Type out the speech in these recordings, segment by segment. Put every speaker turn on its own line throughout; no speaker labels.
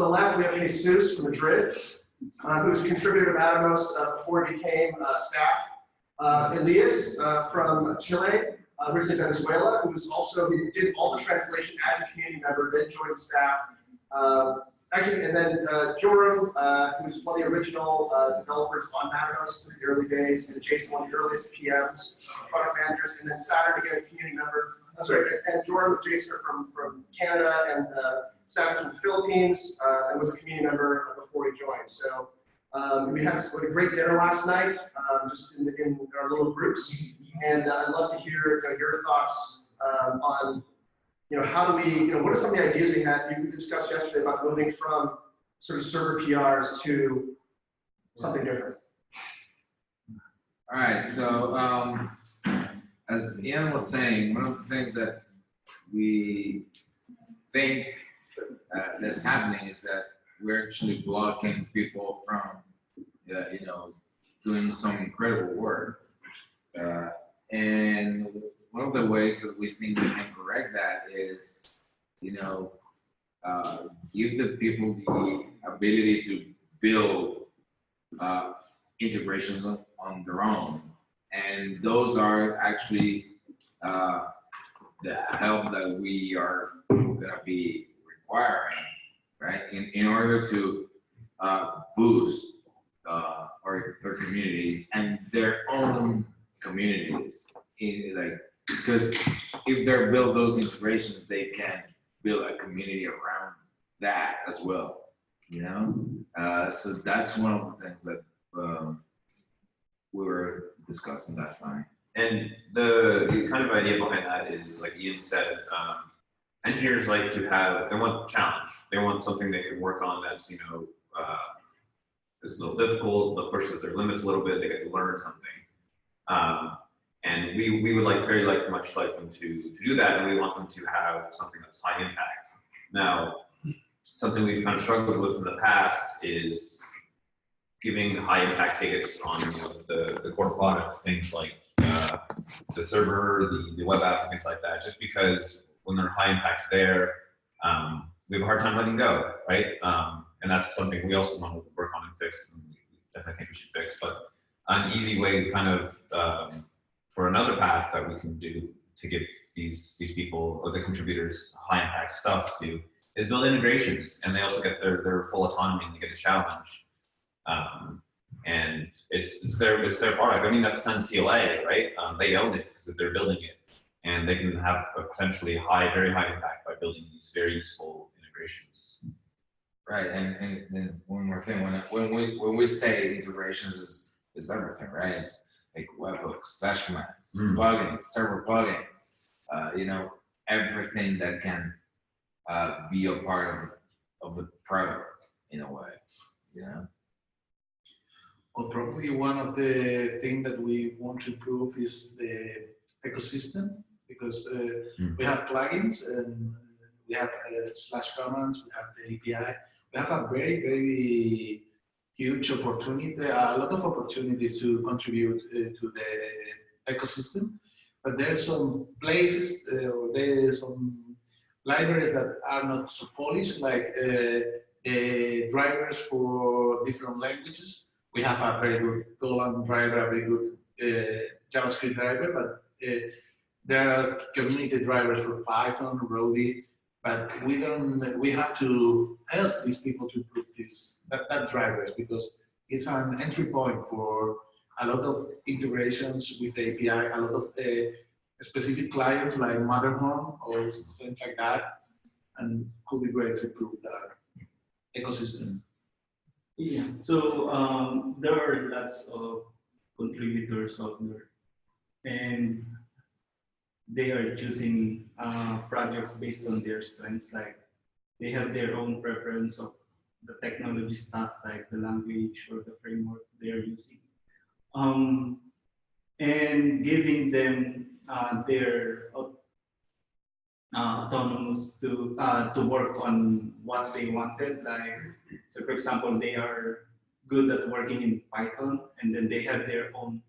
the left, we have Jesus from Madrid, who's a contributor to Mattermost before he became staff. Elias from Chile, originally Venezuela, who did all the translation as a community member, then joined staff. And then Joram, who's one of the original developers on Mattermost since the early days, and Jason, one of the earliest PMs, product managers, and then Saturn, again, a community member. And Joram and Jason are from Canada, and Saturn's from the Philippines, and was a community member before he joined. So we had a great dinner last night, just in our little groups, and I'd love to hear your thoughts on, how do we, what are some of the ideas we had? We discussed yesterday about moving from sort of server PRs to something different.
All right, so as Ian was saying, one of the things that we think that's happening is that we're actually blocking people from, doing some incredible work. And one of the ways that we think we can correct that is, give the people the ability to build integrations on their own. And those are actually the help that we are going to be requiring, right? In order to boost our communities and their own communities, because if they build those integrations, they can build a community around that as well. So that's one of the things that we were discussing last time.
And the kind of idea behind that is, like Ian said, engineers like to they want challenge. They want something they can work on that's, is a little difficult, that pushes their limits a little bit, they get to learn something. And we would very much like them to do that, and we want them to have something that's high impact. Now, something we've kind of struggled with in the past is giving high impact tickets on the core product, things like the server, the web app, and things like that, just because when they're high impact there, we have a hard time letting go, right? And that's something we also want to work on and fix, and we definitely think we should fix. But an easy way kind of for another path that we can do to give these people or the contributors high impact stuff to do is build integrations, and they also get their full autonomy and they get a challenge. And it's their product. I mean, that's on CLA, right? They own it because they're building it, and they can have a potentially very high impact by building these very useful integrations.
Right, and one more thing, when we say integrations is everything, right? It's like webhooks, slash commands, plugins, server plugins, everything that can be a part of the product in a way,
Well, probably one of the things that we want to improve is the ecosystem, because we have plugins and we have slash commands, we have the API. We have a very, very huge opportunity, a lot of opportunities to contribute to the ecosystem. But there's some places or there's some libraries that are not so polished, like the drivers for different languages. We have a very good Golang driver, a very good JavaScript driver, but there are community drivers for Python, Ruby, but we have to help these people to improve that drivers, because it's an entry point for a lot of integrations with the API, a lot of specific clients like Matterhorn or something like that, and could be great to improve that ecosystem.
Yeah, so there are lots of contributors out there, and they are choosing projects based on their strengths. Like they have their own preference of the technology stack, like the language or the framework they are using, and giving them their autonomous to work on what they wanted. Like, so for example, they are good at working in Python, and then they have their own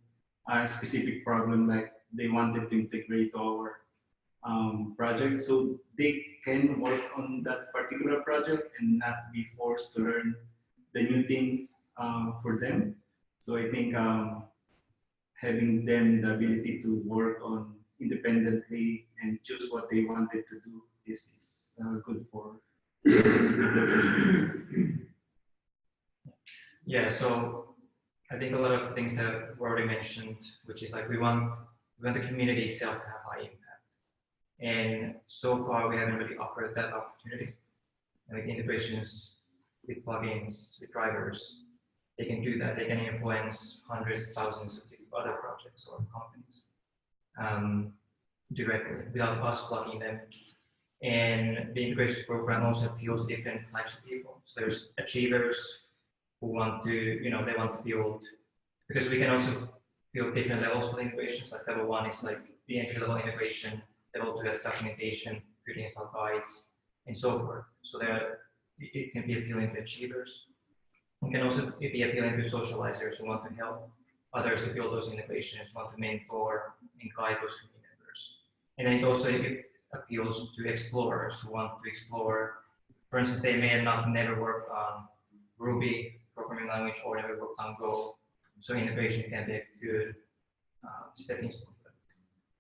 specific problem, like they wanted to integrate our project, so they can work on that particular project and not be forced to learn the new thing for them. So I think having them the ability to work on independently and choose what they wanted to do is good for.
Yeah, so I think a lot of things that were already mentioned, which is like we want the community itself to have high impact. And so far we haven't really offered that opportunity. And with integrations with plugins, with drivers, they can do that. They can influence hundreds, thousands of other projects or companies directly without us plugging them. And the integrations program also appeals to different types of people. So there's achievers who want to, they want to build, because we can also build different levels for the integrations. Like level 1 is like the entry level integration, level 2 has documentation, good install guides, and so forth. So it can be appealing to achievers. It can also be appealing to socializers who want to help others to build those integrations, want to mentor and guide those community members. And then it also appeals to explorers who want to explore. For instance, they may have never worked on Ruby programming language or never worked on Go. So integration can be a good stepping stone.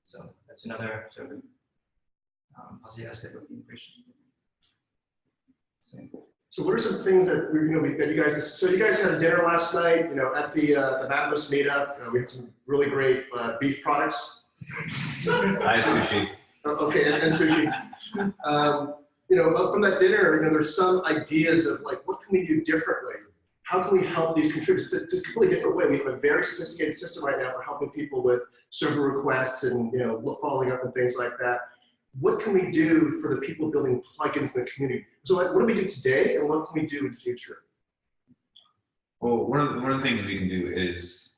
So that's another sort of positive aspect of integration.
So what are some things that that you guys? So you guys had a dinner last night. At the Matmos meetup, we had some really great beef products.
I had sushi.
Okay, and sushi. From that dinner, there's some ideas of like, what can we do differently? How can we help these contributors? It's a completely different way. We have a very sophisticated system right now for helping people with server requests and following up and things like that. What can we do for the people building plugins in the community? So what do we do today, and what can we do in future?
Well, one of the things we can do is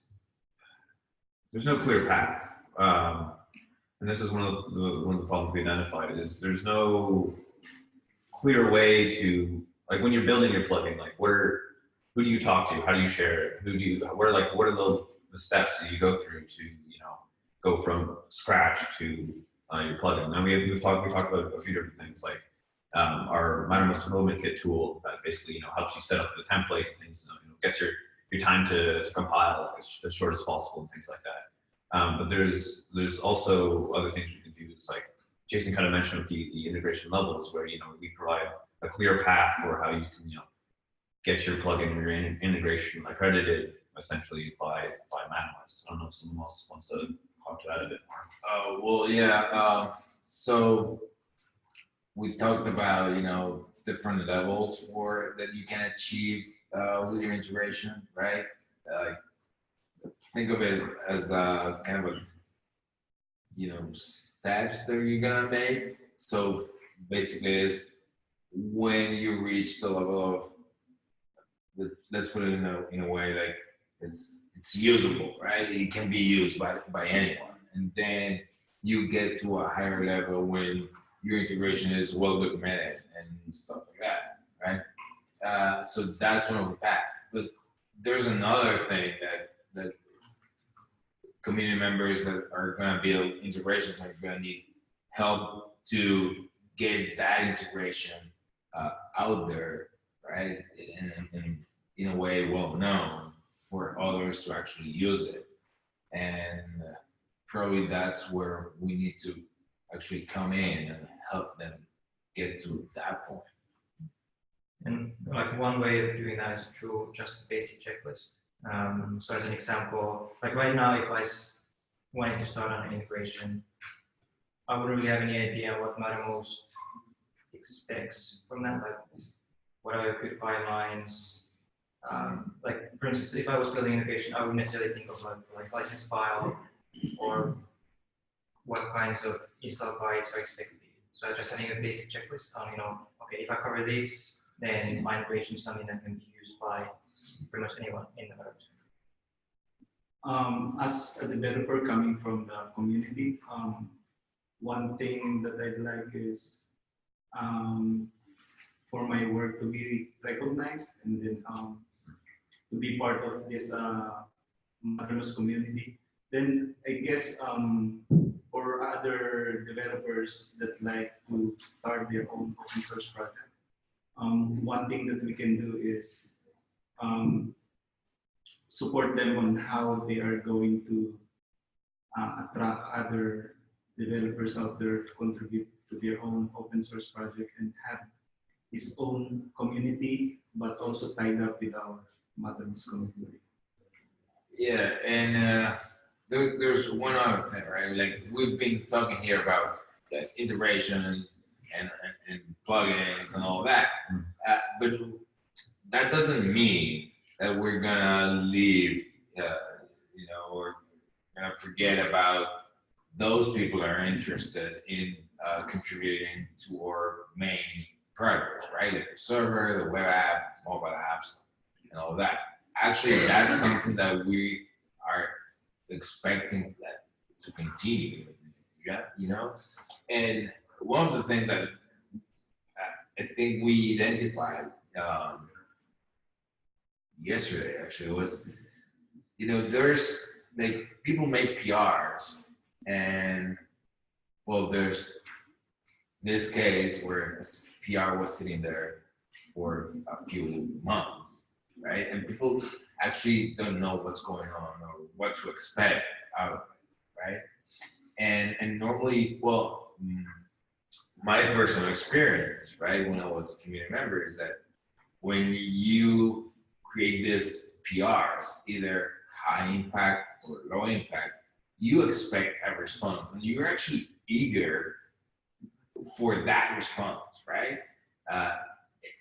there's no clear path, and this is one of the problems we identified is there's no clear way to, like, when you're building your plugin, like who do you talk to? How do you share it? What are the steps that you go through to go from scratch to your plugin? And we talked about a few different things, like our Mattermost development kit tool that basically helps you set up the template and things, gets your time to compile as short as possible and things like that. But there's also other things you can do. It's like Jason kind of mentioned with the integration levels, where we provide a clear path for how you can get your plugin and your integration accredited essentially by Mattermost. I don't know if someone else wants to talk to that a bit more.
Well, yeah. So we talked about different levels that you can achieve with your integration, right? Think of it as kind of steps that you're gonna make. So basically, it's when you reach the level of let's put it in a way like it's usable, right? It can be used by anyone, and then you get to a higher level when your integration is well documented and stuff like that, right? So that's one of the paths. But there's another thing that community members that are going to build integrations are going to need help to get that integration out there, right? And in a way well known for others to actually use it. And probably that's where we need to actually come in and help them get to that point.
And like one way of doing that is through just a basic checklist. So as an example, like right now, if I wanted to start on an integration, I wouldn't really have any idea what Mattermost expects from that. Like, what are good guidelines? Like, for instance, if I was building integration, I wouldn't necessarily think of like license file or what kinds of install guides are expected. So just having a basic checklist on, okay, if I cover this, then my integration is something that can be used by pretty much anyone in the Mattermost.
As a developer coming from the community, one thing that I'd like is for my work to be recognized and then to be part of this Mattermost community. Then I guess for or other developers that like to start their own open source project, one thing that we can do is support them on how they are going to attract other developers out there to contribute to their own open source project and have its own community, but also tied up with our Mattermost community.
Yeah, and there's one other thing, right? Like we've been talking here about yes, integrations and plugins and all that, but that doesn't mean that we're gonna leave, you know, or gonna forget about those people that are interested in contributing to our main products, right? Like the server, the web app, mobile apps, and all that. Actually, that's something that we are expecting that to continue. Yeah, you know, and one of the things that I think we identified yesterday actually was, you know, there's like people make PRs, and well, there's this case where a PR was sitting there for a few months, right? And people actually don't know what's going on or what to expect out of it, right? And normally, well, my personal experience, right, when I was a community member is that when you create these PRs, either high impact or low impact, you expect a response and you're actually eager for that response, right?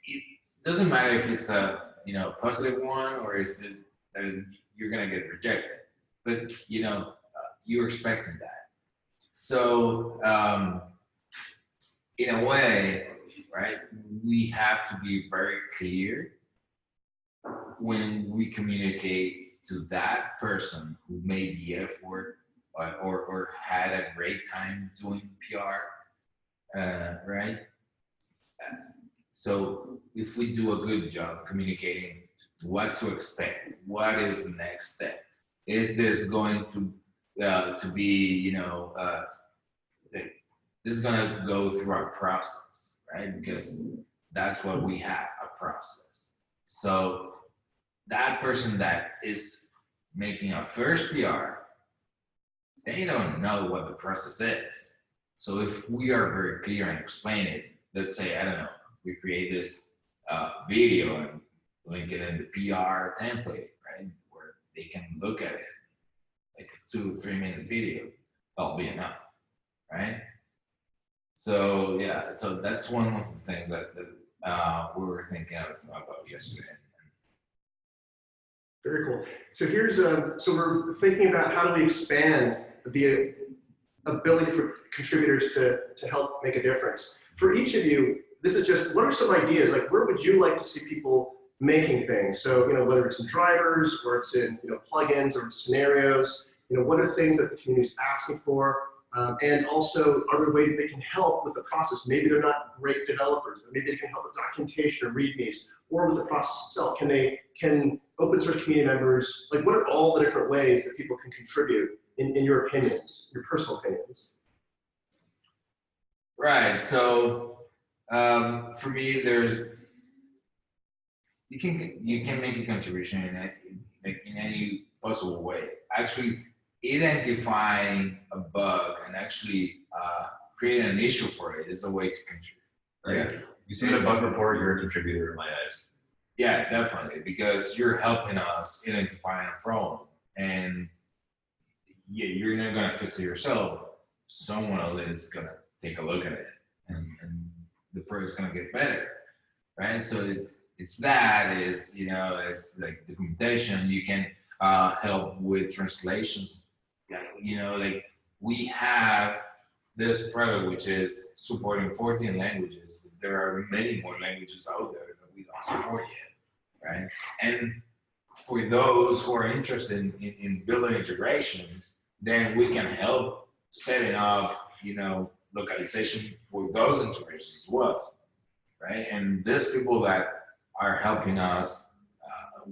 It doesn't matter if it's a positive one or is it that is you're gonna get rejected, but you're expecting that. So in a way, right, we have to be very clear when we communicate to that person who made the effort or had a great time doing PR, right? So if we do a good job communicating what to expect, what is the next step? Is this going to be, this is gonna go through our process, right? Because that's what we have, a process. So that person that is making a first PR, they don't know what the process is. So if we are very clear and explain it, let's say, I don't know, we create this video and link it in the PR template, right? Where they can look at it, like a 2 or 3 minute video, that'll be enough, right? So yeah, so that's one of the things that we were thinking about yesterday.
Very cool. So here's so we're thinking about how do we expand the ability for contributors to help make a difference. For each of you, this is just, what are some ideas? Like, where would you like to see people making things? So, whether it's in drivers or it's in, plugins or scenarios, what are things that the community is asking for? And also, are there ways that they can help with the process? Maybe they're not great developers, but maybe they can help with documentation or readmes or with the process itself. Can open source community members, like, what are all the different ways that people can contribute in your opinions, your personal opinions?
Right. So for me, you can make a contribution in any possible way. Actually, identifying a bug and actually creating an issue for it is a way to contribute. Right?
Yeah. You see in a bug report, you're a contributor in my eyes.
Yeah, definitely, because you're helping us identifying a problem, and yeah, you're not gonna fix it yourself. Someone else is gonna take a look at it, and the project's gonna get better, right? So it's like documentation. You can help with translations. Like we have this product which is supporting 14 languages, but there are many more languages out there that we don't support yet, right? And for those who are interested in building integrations, then we can help setting up, localization for those integrations as well, right? And there's people that are helping us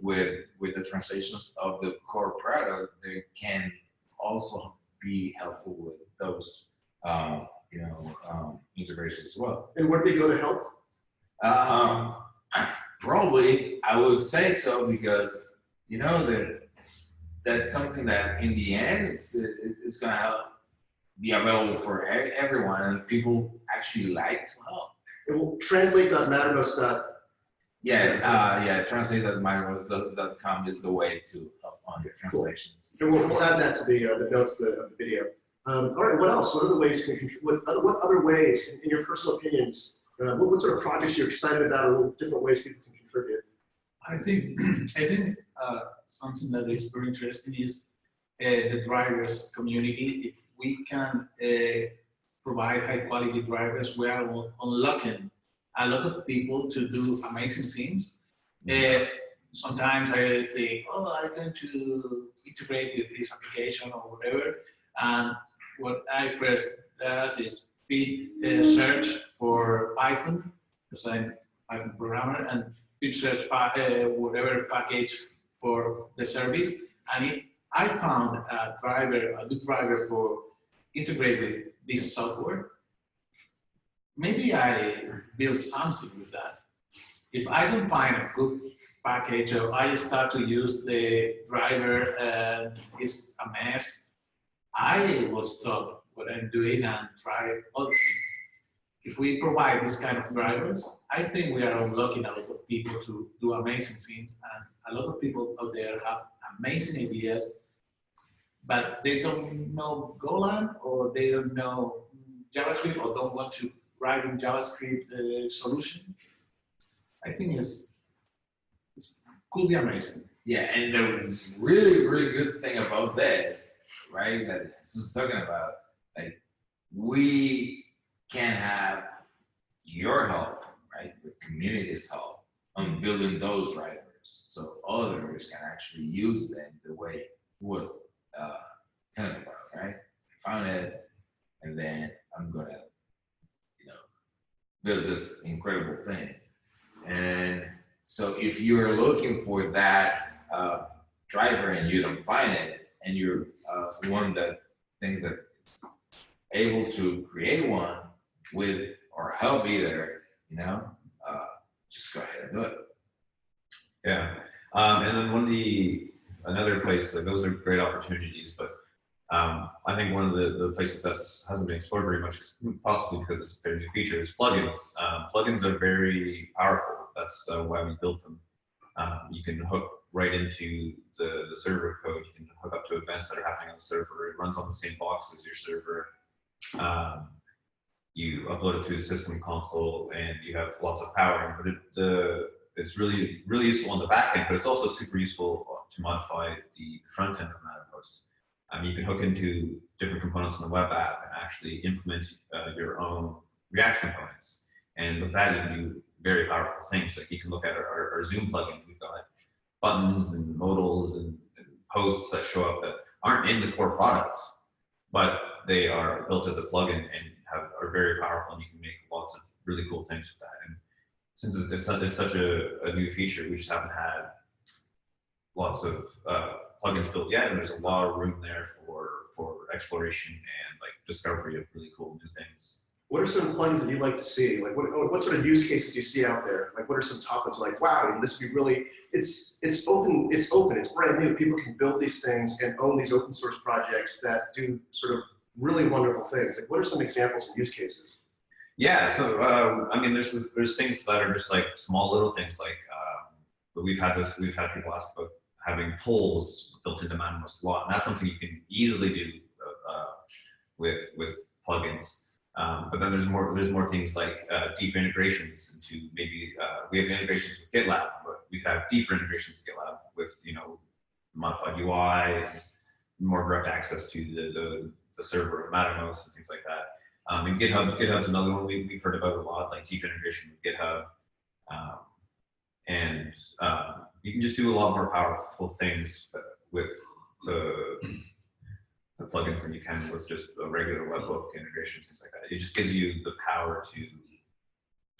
with the translations of the core product. They can also be helpful with those, integrations as well.
And where'd they go to help?
Probably, I would say so because that's something that in the end it's gonna help be available for everyone, and people actually like to help.
It will translate.mattermost.
Translate.mattermost.com is the way to help on the translations.
And we'll add that to the notes of the video. All right, what else? What other ways can what other ways, in your personal opinions, what sort of projects you're excited about, or what different ways people can contribute?
I think something that is very interesting is the drivers community. If we can provide high quality drivers, we are unlocking a lot of people to do amazing things. Sometimes I think, oh, I'm going to integrate with this application or whatever, and what I first does is search for Python, because I'm a Python programmer, and search whatever package for the service. And if I found a good driver for integrate with this software, maybe I build something with that. If I don't find a good package, or I start to use the driver and it's a mess, I will stop what I'm doing and try other things. If we provide this kind of drivers, I think we are unlocking a lot of people to do amazing things, and a lot of people out there have amazing ideas, but they don't know Golang, or they don't know JavaScript, or don't want to write in JavaScript solution. I think could be amazing.
Yeah, and the really, really good thing about this, right, that this is talking about, like, we can have your help, right, the community's help on building those drivers, so others can actually use them the way it was telling about, right? I found it, and then I'm gonna, build this incredible thing. And so if you're looking for that driver and you don't find it, and you're one that thinks that it's able to create one with or help either, just go ahead and do it.
Yeah, and then another place, like those are great opportunities, but I think one of the places that hasn't been explored very much, possibly because it's a very new feature, is plugins. Plugins are very powerful. That's why we built them. You can hook right into the server code. You can hook up to events that are happening on the server. It runs on the same box as your server. You upload it to the system console, and you have lots of power. But it's really, really useful on the back end, but it's also super useful to modify the front end of Mattermost. You can hook into different components on the web app and actually implement your own React components. And with that, you can do very powerful things. Like you can look at our Zoom plugin. We've got buttons and modals and posts that show up that aren't in the core product, but they are built as a plugin and are very powerful, and you can make lots of really cool things with that. And since it's such a new feature, we just haven't had lots of plugins built yet, and there's a lot of room there for exploration and discovery of really cool new things.
What are some plugins that you'd like to see? Like what sort of use cases do you see out there? Like what are some topics like, wow, this would be really, it's open, it's brand new. People can build these things and own these open source projects that do sort of really wonderful things. Like what are some examples of use cases?
Yeah, so there's things that are just like small little things like, but we've had people ask about having polls built into Mattermost a lot, and that's something you can easily do with plugins. But then there's more things like deep integrations into maybe we have integrations with GitLab, but we could have deeper integrations with GitLab with modified UI, and more direct access to the server of Mattermost and things like that. And GitHub's another one we've heard about a lot, like deep integration with GitHub, and you can just do a lot more powerful things with the plugins than you can with just a regular webhook integration, things like that. It just gives you the power to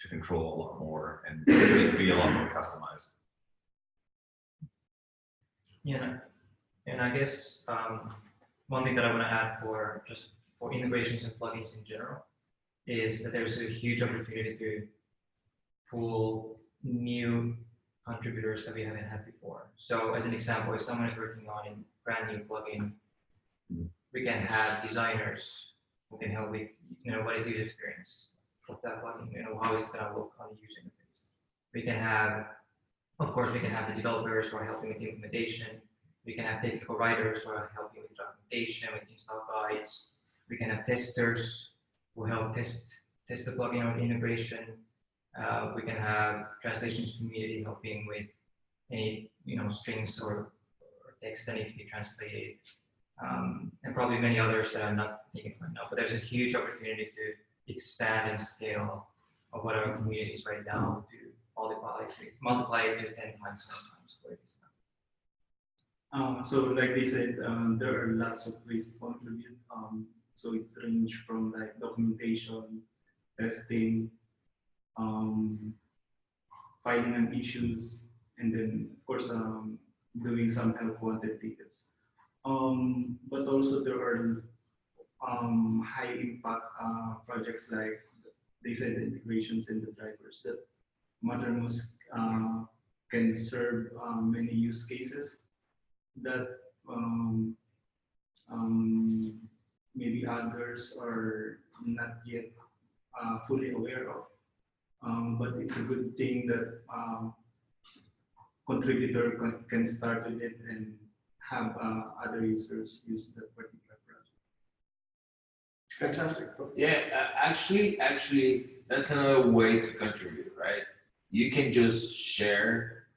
control a lot more and be a lot more customized.
Yeah, and I guess one thing that I want to add for just for integrations and plugins in general is that there's a huge opportunity to pull new contributors that we haven't had before. So as an example, if someone is working on a brand new plugin, we can have designers who can help with, what is the user experience of that plugin, how is it going to look on the user interface. We can have, of course, we can have the developers who are helping with the implementation. We can have technical writers who are helping with documentation, with install guides. We can have testers who help test the plugin or the integration. We can have translations community helping with any strings or text that need to be translated, and probably many others that I'm not thinking right now. But there's a huge opportunity to expand and scale of what our community is right now to multiply it to 10 times, 100 times what it is now.
So like they said, there are lots of ways to contribute. So it's range from like documentation, testing, filing on issues, and then of course doing some help wanted tickets. But also there are high impact projects like they said the integrations and the drivers that Mattermost can serve many use cases that maybe others are not yet fully aware of. But it's a good thing that contributor can start with it and have other users use that particular project.
Fantastic.
Yeah, actually, that's another way to contribute, right? You can just share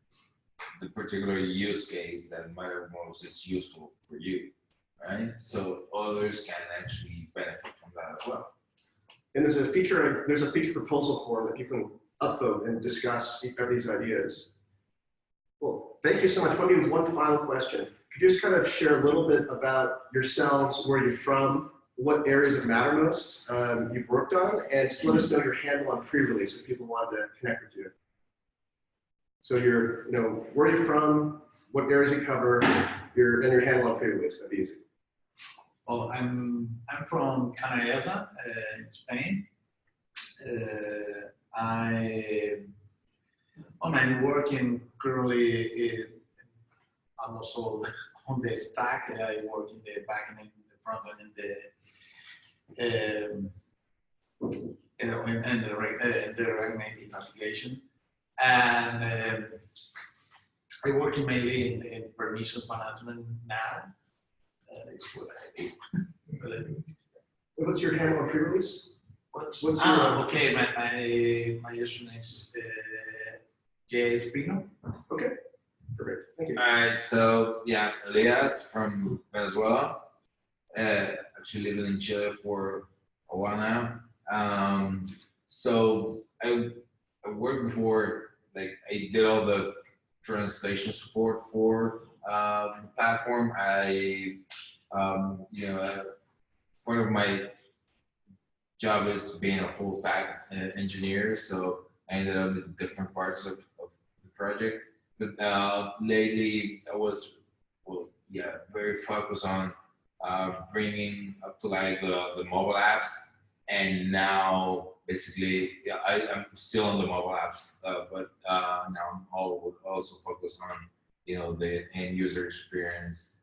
the particular use case that Mattermost is useful for you, right? So others can actually benefit from that as well.
And there's a feature proposal form that you can upvote and discuss these ideas. Well, thank you so much. Maybe one final question. Could you just kind of share a little bit about yourselves, where you're from, what areas of Mattermost you've worked on, and just let us know your handle on pre-release if people want to connect with you. So where you're from, what areas you cover, and your handle on pre-release. That'd be easy.
Well, I'm from Canalejas, in Spain. I'm working currently also on the stack. I work in the backend, in the front end, and the React Native application. And I'm working mainly in permission management now. It's what I do.
What's your handle on pre-release? What's your
okay, my username is JS Pino.
Okay, perfect. Thank you.
All right, so yeah, Elias from Venezuela. Actually living in Chile for a while now. So I worked before, like I did all the translation support for the platform. Part of my job is being a full stack engineer, so I ended up with different parts of the project. But lately, I was very focused on bringing up to like the mobile apps, and now basically I'm still on the mobile apps, but now I'm also focused on the end user experience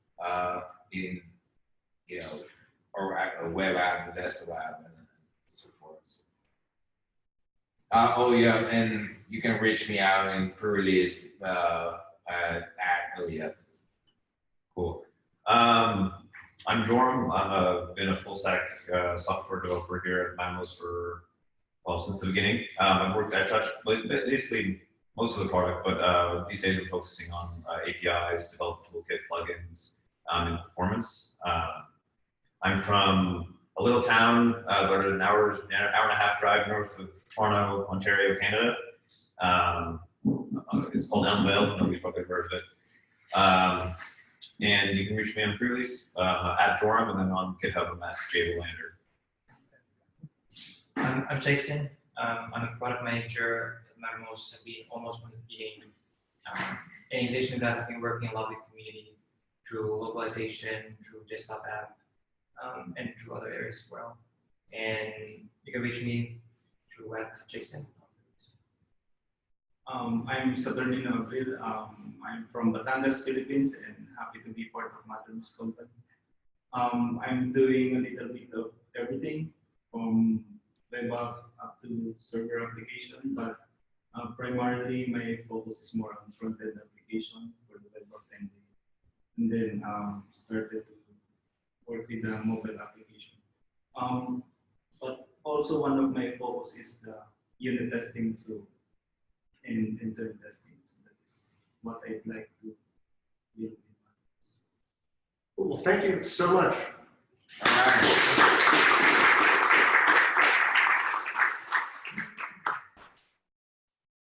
in or a web app, the desktop app, and so forth. And you can reach me out in pre-release at Elias.
Cool. I'm Joram. I've been a full stack software developer here at Mattermost since the beginning. I touched basically most of the product, but these days I'm focusing on APIs, developer toolkit, plugins, and performance. I'm from a little town about an hour and a half drive north of Toronto, Ontario, Canada. It's called Elmvale. Nobody's probably heard of it. And you can reach me on pre-release at Joram, and then on GitHub I'm at JBlander.
I'm Jason. I'm a product manager at Mattermost. I've been almost from the beginning. In addition to that, I've been working a lot with community through localization, through desktop app, and through other areas as well. And you can reach me through @Jason.
I'm Saturnino Abril. I'm from Batangas, Philippines, and happy to be part of Matter's company. I'm doing a little bit of everything from web app up to server application, but primarily my focus is more on front-end application for the web app and then started to work with the mobile application. But also one of my focus is the unit testing, so and intern testing. So that is what I'd like to build.
Well, thank you so much.
All right.